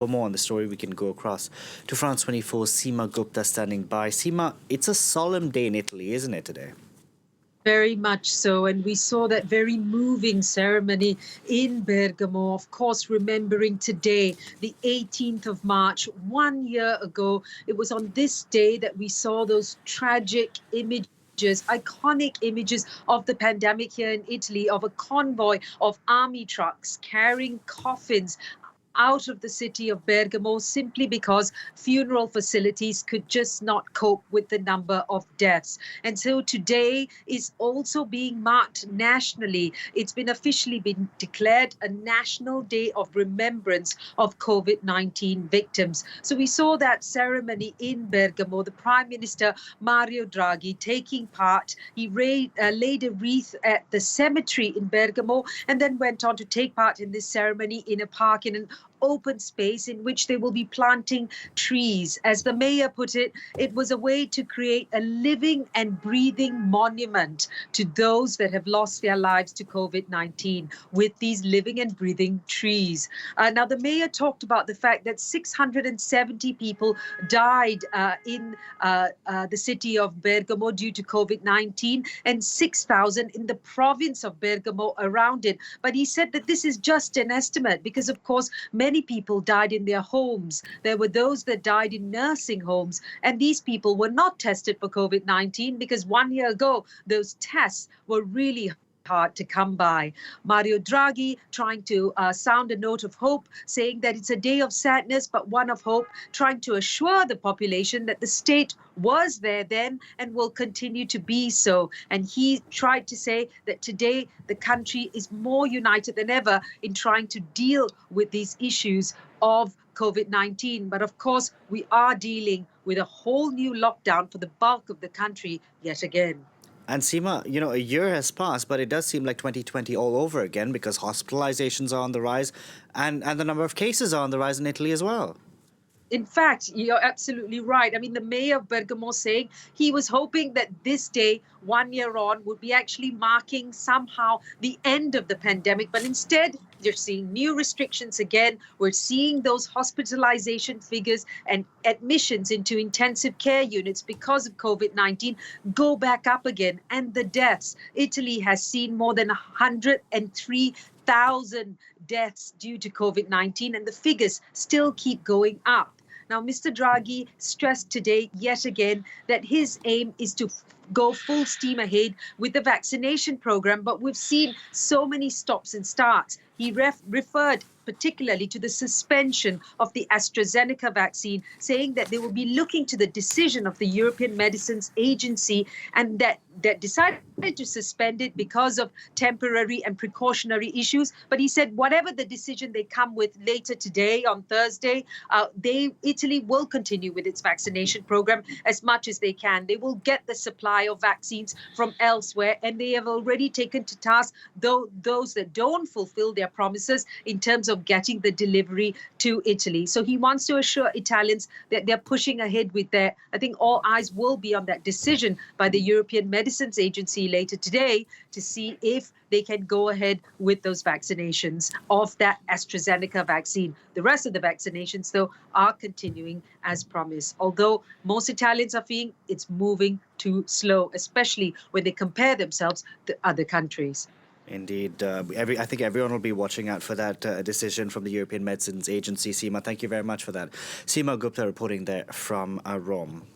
For more on the story, we can go across to France 24. Seema Gupta standing by. Seema, it's a solemn day in Italy, isn't it, today? Very much so. And we saw that very moving ceremony in Bergamo, of course, remembering today, the 18th of March, 1 year ago. It was on this day that we saw those tragic images, iconic images of the pandemic here in Italy, of a convoy of army trucks carrying coffins out of the city of Bergamo simply because funeral facilities could just not cope with the number of deaths. And so today is also being marked nationally. It's been officially been declared a national day of remembrance of COVID-19 victims. So we saw that ceremony in Bergamo, the Prime Minister Mario Draghi taking part. He laid a wreath at the cemetery in Bergamo and then went on to take part in this ceremony in a park in an open space in which they will be planting trees. As the mayor put it, it was a way to create a living and breathing monument to those that have lost their lives to COVID-19 with these living and breathing trees. Now, the mayor talked about the fact that 670 people died in the city of Bergamo due to COVID-19 and 6,000 in the province of Bergamo around it. But he said that this is just an estimate because, of course, many people died in their homes. There were those that died in nursing homes, and these people were not tested for COVID-19 because 1 year ago, those tests were really hard to come by. Mario Draghi trying to sound a note of hope, saying that it's a day of sadness, but one of hope, trying to assure the population that the state was there then and will continue to be so. And he tried to say that today the country is more united than ever in trying to deal with these issues of COVID-19. But of course, we are dealing with a whole new lockdown for the bulk of the country yet again. And Seema, a year has passed, but it does seem like 2020 all over again because hospitalizations are on the rise and the number of cases are on the rise in Italy as well. In fact, you're absolutely right. I mean, the mayor of Bergamo saying he was hoping that this day, 1 year on, would be actually marking somehow the end of the pandemic. But instead, you're seeing new restrictions again. We're seeing those hospitalization figures and admissions into intensive care units because of COVID-19 go back up again. And the deaths. Italy has seen more than 103,000 deaths due to COVID-19, and the figures still keep going up. Now, Mr. Draghi stressed today yet again that his aim is to go full steam ahead with the vaccination program, but we've seen so many stops and starts. He referred particularly to the suspension of the AstraZeneca vaccine, saying that they will be looking to the decision of the European Medicines Agency and that decided to suspend it because of temporary and precautionary issues. But he said whatever the decision they come with later today on Thursday, Italy will continue with its vaccination program as much as they can. They will get the supply of vaccines from elsewhere, and they have already taken to task those that don't fulfill their promises in terms of getting the delivery to Italy. So he wants to assure Italians that they're pushing ahead with that. I think all eyes will be on that decision by the European Medicines Agency later today to see if they can go ahead with those vaccinations of that AstraZeneca vaccine. The rest of the vaccinations, though, are continuing as promised. Although most Italians are feeling it's moving too slow, especially when they compare themselves to other countries. Indeed. I think everyone will be watching out for that decision from the European Medicines Agency. Seema, thank you very much for that. Seema Gupta reporting there from Rome.